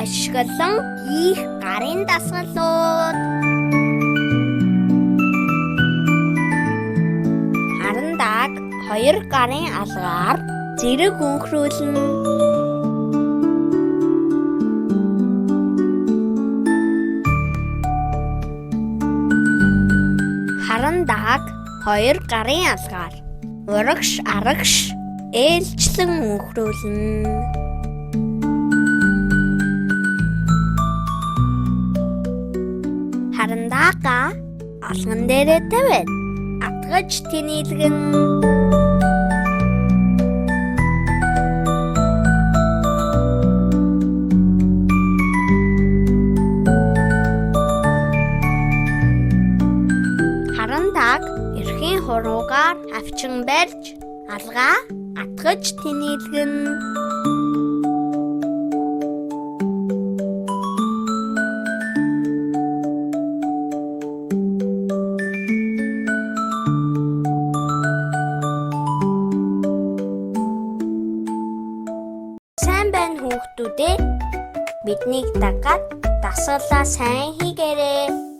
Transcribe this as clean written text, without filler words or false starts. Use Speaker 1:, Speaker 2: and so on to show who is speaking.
Speaker 1: ашиглан хийх гарын дасгалууд. Харандааг 2 гарын алгаар зэрэг өнхрүүлнэ. Харандааг 2 гарын алгаар урагш арагш ээлжлэн өнхрүүлнэ. Харандаага алган дээрээ тавиад атгаж тэнэлгэн. Харандааг эрхийн хуруугаар авчин барьж алгаа атгаж тэнэлгэн. Сайн байна хүүхдүүд ээ. Биднийг дагаад дасгалаа сайн хийгээрэй.